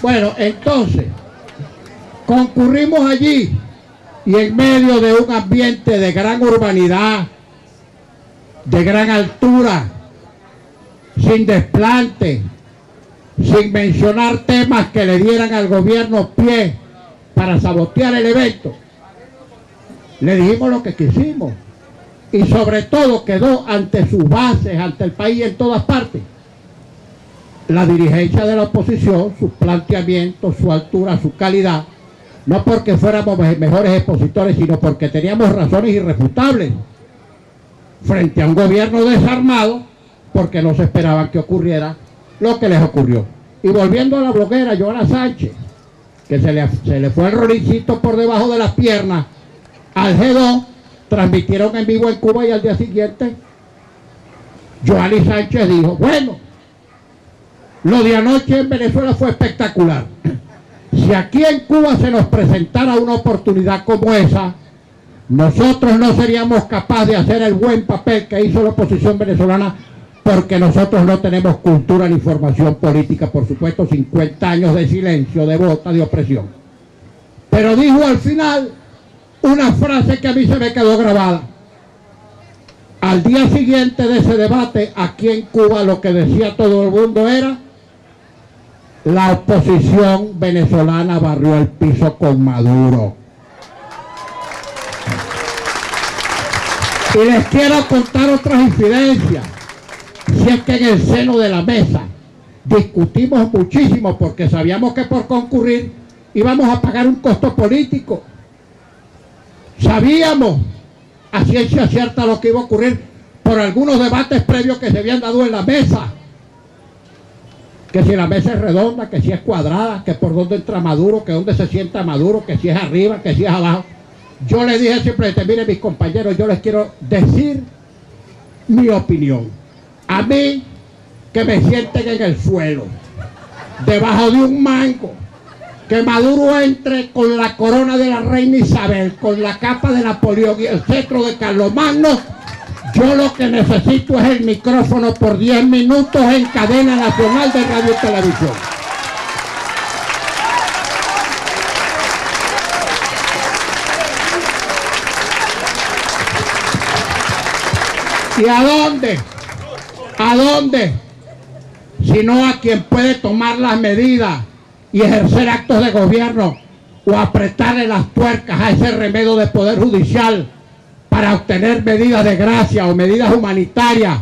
Bueno, entonces, concurrimos allí y en medio de un ambiente de gran urbanidad, de gran altura, sin desplante, sin mencionar temas que le dieran al gobierno pie para sabotear el evento, le dijimos lo que quisimos y sobre todo quedó ante sus bases, ante el país en todas partes, la dirigencia de la oposición, sus planteamientos, su altura, su calidad, no porque fuéramos mejores expositores, sino porque teníamos razones irrefutables frente a un gobierno desarmado, porque no se esperaban que ocurriera lo que les ocurrió. Y volviendo a la bloguera Joana Sánchez, que se le fue el rolicito por debajo de las piernas al G2, transmitieron en vivo en Cuba y al día siguiente Joana Sánchez dijo, bueno, lo de anoche en Venezuela fue espectacular. Si aquí en Cuba se nos presentara una oportunidad como esa, nosotros no seríamos capaces de hacer el buen papel que hizo la oposición venezolana, porque nosotros no tenemos cultura ni formación política, por supuesto, 50 años de silencio, de bota, de opresión. Pero dijo al final una frase que a mí se me quedó grabada. Al día siguiente de ese debate, aquí en Cuba lo que decía todo el mundo era: la oposición venezolana barrió el piso con Maduro. Y les quiero contar otras infidencias. Si es que en el seno de la mesa discutimos muchísimo porque sabíamos que por concurrir íbamos a pagar un costo político. Sabíamos a ciencia cierta lo que iba a ocurrir por algunos debates previos que se habían dado en la mesa. Que si la mesa es redonda, que si es cuadrada, que por dónde entra Maduro, que dónde se sienta Maduro, que si es arriba, que si es abajo. Yo les dije simplemente, miren mis compañeros, yo les quiero decir mi opinión. A mí, que me sienten en el suelo, debajo de un mango, que Maduro entre con la corona de la reina Isabel, con la capa de Napoleón y el cetro de Carlomagno. Yo lo que necesito es el micrófono por 10 minutos en cadena nacional de radio y televisión. ¿Y a dónde? ¿A dónde? Sino a quien puede tomar las medidas y ejercer actos de gobierno o apretarle las tuercas a ese remedio de poder judicial para obtener medidas de gracia o medidas humanitarias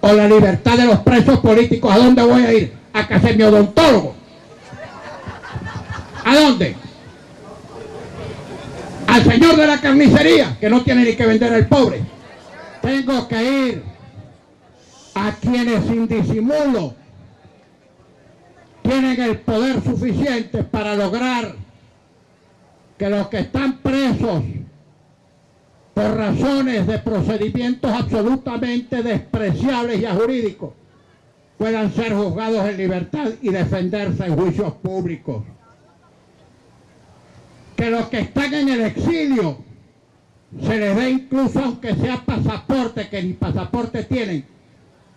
o la libertad de los presos políticos. ¿A dónde voy a ir? ¿A que hacer mi odontólogo? ¿A dónde? Al señor de la carnicería, que no tiene ni que vender al pobre. Tengo que ir a quienes sin disimulo tienen el poder suficiente para lograr que los que están presos por razones de procedimientos absolutamente despreciables y ajurídicos puedan ser juzgados en libertad y defenderse en juicios públicos. Que los que están en el exilio se les dé incluso, aunque sea pasaporte, que ni pasaporte tienen,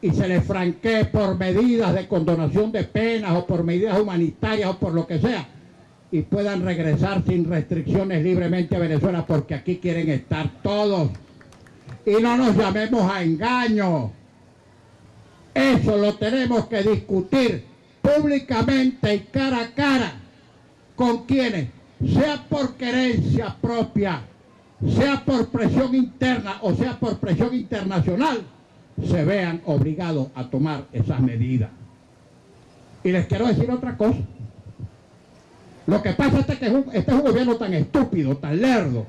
y se les franquee por medidas de condonación de penas o por medidas humanitarias o por lo que sea, y puedan regresar sin restricciones libremente a Venezuela, porque aquí quieren estar todos. Y no nos llamemos a engaño. Eso lo tenemos que discutir públicamente y cara a cara con quienes, sea por querencia propia, sea por presión interna o sea por presión internacional, se vean obligados a tomar esas medidas. Y les quiero decir otra cosa. Lo que pasa es que este es un gobierno tan estúpido, tan lerdo,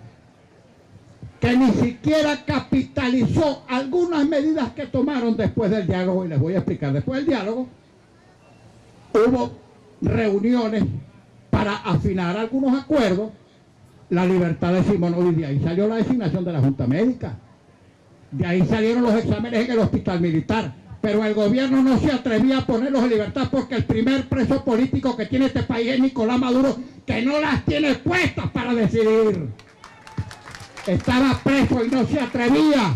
que ni siquiera capitalizó algunas medidas que tomaron después del diálogo, y les voy a explicar. Después del diálogo hubo reuniones para afinar algunos acuerdos, la libertad de Simonovic, de ahí salió la designación de la Junta Médica, de ahí salieron los exámenes en el hospital militar, pero el gobierno no se atrevía a ponerlos en libertad porque el primer preso político que tiene este país es Nicolás Maduro, que no las tiene puestas para decidir. Estaba preso y no se atrevía.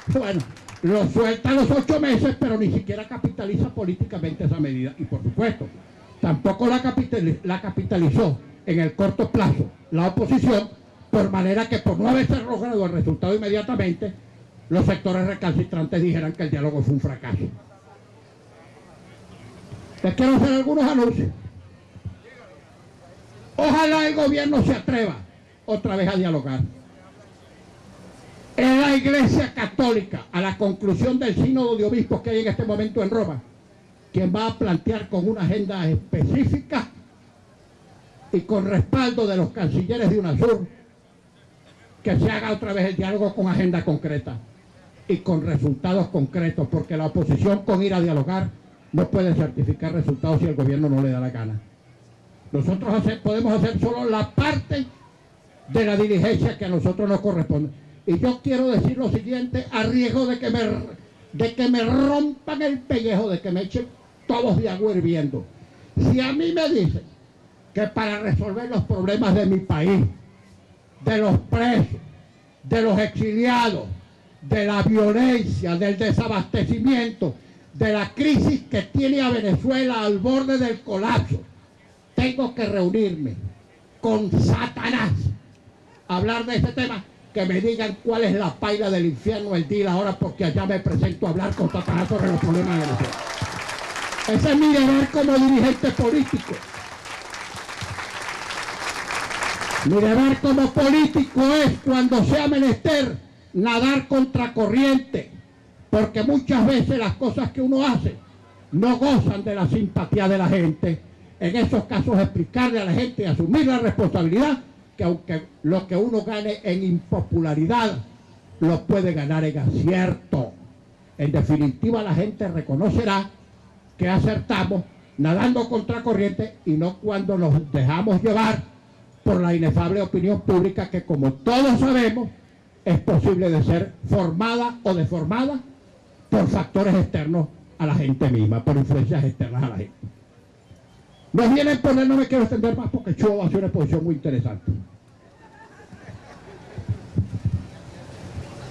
Bueno, lo suelta a los 8 meses, pero ni siquiera capitaliza políticamente esa medida. Y por supuesto, tampoco la capitalizó en el corto plazo la oposición, por manera que por no haberse logrado el resultado inmediatamente, los sectores recalcitrantes dijeran que el diálogo fue un fracaso. Les quiero hacer algunos anuncios. Ojalá el gobierno se atreva otra vez a dialogar. Es la Iglesia Católica, a la conclusión del sínodo de obispos que hay en este momento en Roma, quien va a plantear con una agenda específica y con respaldo de los cancilleres de UNASUR que se haga otra vez el diálogo con agenda concreta y con resultados concretos, porque la oposición con ir a dialogar no puede certificar resultados si el gobierno no le da la gana. Nosotros podemos hacer solo la parte de la diligencia que a nosotros nos corresponde. Y yo quiero decir lo siguiente, a riesgo de que me rompan el pellejo, de que me echen todos de agua hirviendo. Si a mí me dicen que para resolver los problemas de mi país, de los presos, de los exiliados, de la violencia, del desabastecimiento, de la crisis que tiene a Venezuela al borde del colapso, tengo que reunirme con Satanás a hablar de ese tema, que me digan cuál es la paila del infierno el día y la hora, porque allá me presento a hablar con Satanás sobre los problemas de Venezuela. Ese es mi deber como dirigente político. Mi deber como político es, cuando sea menester, nadar contracorriente, porque muchas veces las cosas que uno hace no gozan de la simpatía de la gente. En esos casos, explicarle a la gente y asumir la responsabilidad que aunque lo que uno gane en impopularidad, lo puede ganar en acierto. En definitiva, la gente reconocerá que acertamos nadando contracorriente y no cuando nos dejamos llevar por la inefable opinión pública que, como todos sabemos, es posible de ser formada o deformada por factores externos a la gente misma, por influencias externas a la gente. Nos vienen por él, no me quiero extender más porque Chuo va a hacer una exposición muy interesante.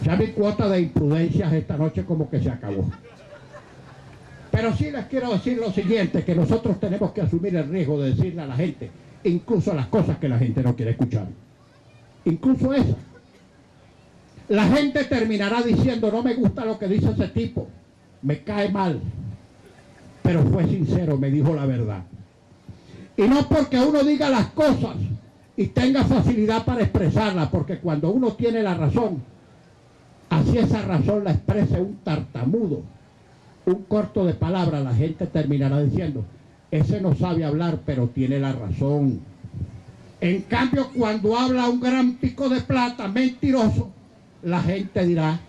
Ya mi cuota de imprudencias esta noche como que se acabó. Pero sí les quiero decir lo siguiente, que nosotros tenemos que asumir el riesgo de decirle a la gente, incluso las cosas que la gente no quiere escuchar. Incluso esas. La gente terminará diciendo, no me gusta lo que dice ese tipo, me cae mal, pero fue sincero, me dijo la verdad. Y no porque uno diga las cosas y tenga facilidad para expresarlas, porque cuando uno tiene la razón, así esa razón la exprese un tartamudo, un corto de palabras, la gente terminará diciendo, ese no sabe hablar, pero tiene la razón. En cambio, cuando habla un gran pico de plata, mentiroso, la gente dirá,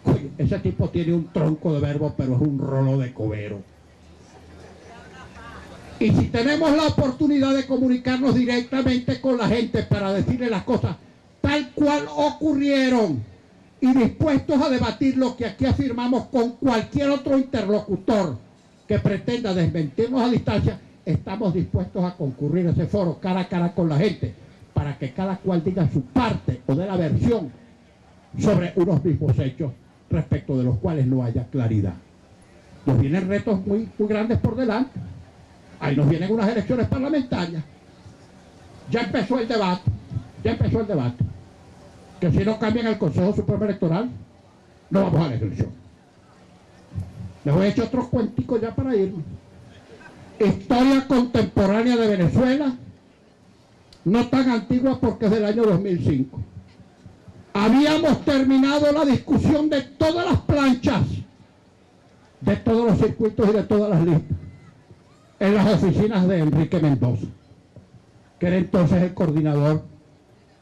oye, ese tipo tiene un tronco de verbo, pero es un rolo de cobero. Y si tenemos la oportunidad de comunicarnos directamente con la gente para decirle las cosas tal cual ocurrieron y dispuestos a debatir lo que aquí afirmamos con cualquier otro interlocutor que pretenda desmentirnos a distancia, estamos dispuestos a concurrir a ese foro cara a cara con la gente para que cada cual diga su parte o de la versión sobre unos mismos hechos respecto de los cuales no haya claridad. Nos vienen retos muy grandes por delante. Ahí nos vienen unas elecciones parlamentarias. Ya empezó el debate. Que si no cambian el Consejo Supremo Electoral, no vamos a la elección. Les voy a echar otros cuenticos ya para irme. Historia contemporánea de Venezuela, no tan antigua porque es del año 2005. Habíamos terminado la discusión de todas las planchas, de todos los circuitos y de todas las listas, en las oficinas de Enrique Mendoza, que era entonces el coordinador,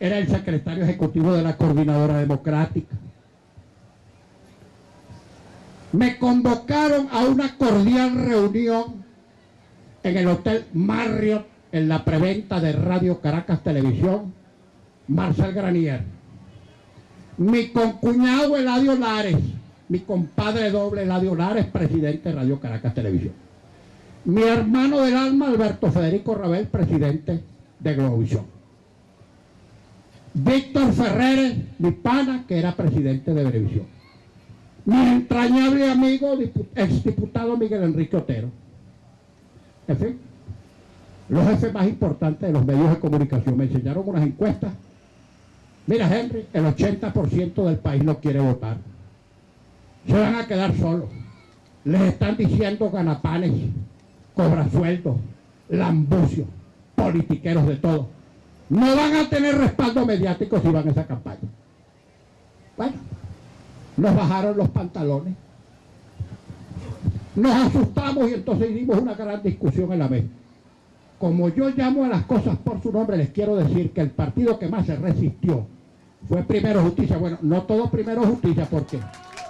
era el secretario ejecutivo de la Coordinadora Democrática. Me convocaron a una cordial reunión en el Hotel Marriott, en la preventa de Radio Caracas Televisión, Marcel Granier. Mi concuñado Eladio Lares, mi compadre doble Eladio Lares, presidente de Radio Caracas Televisión. Mi hermano del alma, Alberto Federico Rabel, presidente de Globovisión. Víctor Ferreres, mi pana, que era presidente de Venevisión. Mi entrañable amigo, exdiputado Miguel Enrique Otero. En fin, Los jefes más importantes de los medios de comunicación me enseñaron unas encuestas. Mira, Henry, el 80% del país no quiere votar. Se van a quedar solos. Les están diciendo ganapanes, cobrasueldos, lambucios, politiqueros de todo. No van a tener respaldo mediático si van a esa campaña. Bueno, nos bajaron los pantalones. Nos asustamos y entonces dimos una gran discusión en la mesa. Como yo llamo a las cosas por su nombre, les quiero decir que el partido que más se resistió fue Primero Justicia. Bueno, no todo Primero Justicia, ¿por qué?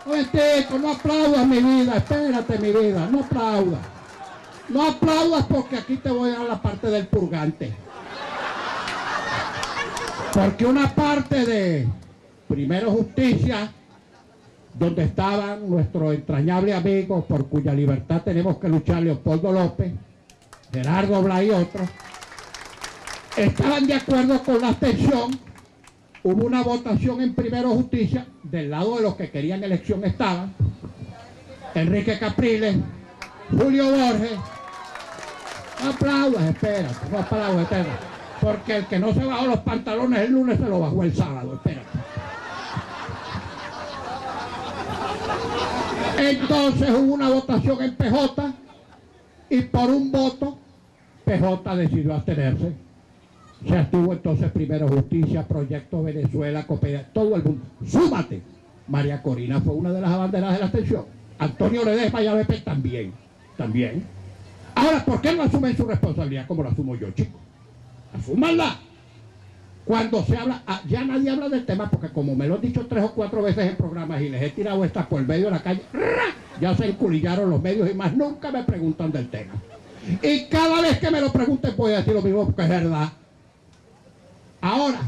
Oye, Tico, no aplaudas mi vida, espérate mi vida, no aplaudas. No aplaudas porque aquí te voy a dar la parte del purgante. Porque una parte de Primero Justicia, donde estaban nuestros entrañables amigos por cuya libertad tenemos que luchar, Leopoldo López, Gerardo Blay y otros, estaban de acuerdo con la abstención. Hubo una votación en Primero Justicia, del lado de los que querían elección estaban Enrique Capriles, Julio Borges. No aplaudas, espérate, no aplaudas, espérate, porque el que no se bajó los pantalones el lunes se lo bajó el sábado, espérate. Entonces hubo una votación en PJ y por un voto PJ decidió abstenerse. Se abstuvo entonces Primero Justicia, Proyecto Venezuela, Coopera, todo el mundo. ¡Súmate! María Corina fue una de las abanderadas de la abstención. Antonio Ledesma y ABP también. Ahora, ¿por qué no asumen su responsabilidad como la asumo yo, chicos? ¡Asúmanla! Cuando se habla, ya nadie habla del tema porque como me lo han dicho 3 o 4 veces en programas y les he tirado estas por el medio de la calle, ya se enculillaron los medios y más nunca me preguntan del tema. Y cada vez que me lo pregunten voy a decir lo mismo porque es verdad. Ahora,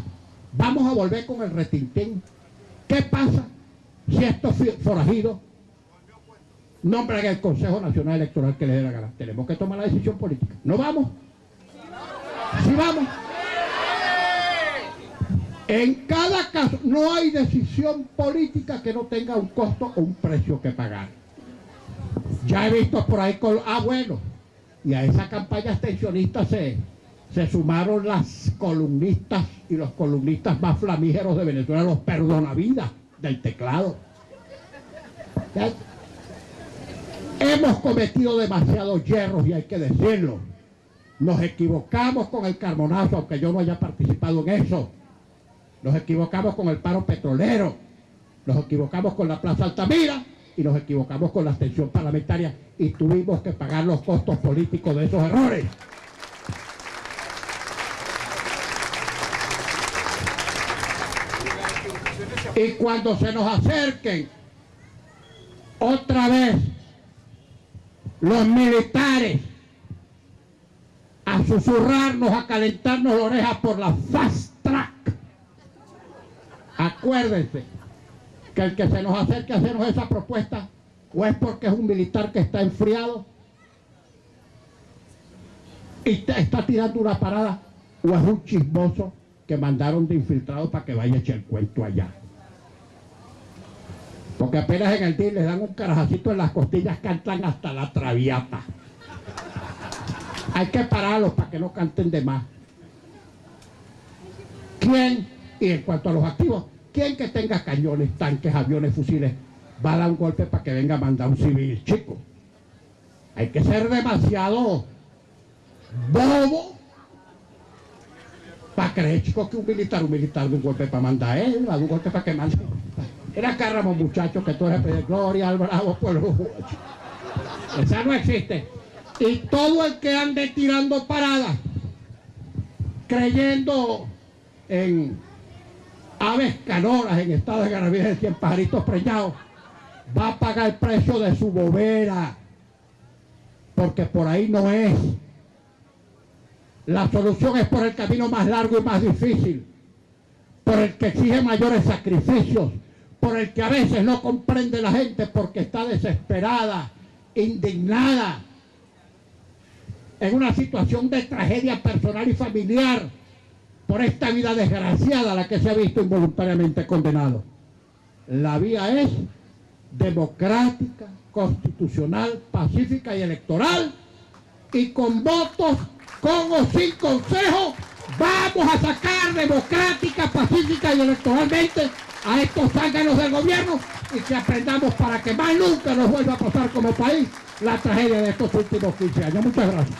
vamos a volver con el retintín. ¿Qué pasa si estos forajidos nombran el Consejo Nacional Electoral que les dé la gana? Tenemos que tomar la decisión política. ¿No vamos? ¿Sí vamos? En cada caso, no hay decisión política que no tenga un costo o un precio que pagar. Ya he visto por ahí, bueno, y a esa campaña abstencionista se sumaron las columnistas y los columnistas más flamígeros de Venezuela, los perdonavidas del teclado. ¿Ya? Hemos cometido demasiados yerros y hay que decirlo. Nos equivocamos con el Carbonazo, aunque yo no haya participado en eso. Nos equivocamos con el paro petrolero, nos equivocamos con la Plaza Altamira y nos equivocamos con la abstención parlamentaria y tuvimos que pagar los costos políticos de esos errores. Y cuando se nos acerquen otra vez los militares a susurrarnos, a calentarnos la oreja por la fast track, acuérdense que el que se nos acerque a hacernos esa propuesta o es porque es un militar que está enfriado y está tirando una parada o es un chismoso que mandaron de infiltrado para que vaya a echar el cuento allá. Porque apenas en el día les dan un carajacito en las costillas, cantan hasta la traviata. Hay que pararlos para que no canten de más. ¿Quién? Y en cuanto a los activos, ¿quién que tenga cañones, tanques, aviones, fusiles, va a dar un golpe para que venga a mandar un civil, chico? Hay que ser demasiado bobo para creer, chicos, que un militar de un golpe para mandar a él, va a dar un golpe para que mande. Era Cárramo, muchachos, que tú eres de Gloria al Bravo, pueblo. Esa no existe. Y todo el que ande tirando paradas, creyendo en aves canoras en estado de garabía y en pajaritos preñados, va a pagar el precio de su bobera, porque por ahí no es. La solución es por el camino más largo y más difícil, por el que exige mayores sacrificios, por el que a veces no comprende la gente porque está desesperada, indignada, en una situación de tragedia personal y familiar, por esta vida desgraciada a la que se ha visto involuntariamente condenado. La vía es democrática, constitucional, pacífica y electoral, y con votos con o sin consejo, vamos a sacar democrática, pacífica y electoralmente a estos zánganos del gobierno y que aprendamos para que más nunca nos vuelva a pasar como país la tragedia de estos últimos 15 años. Muchas gracias.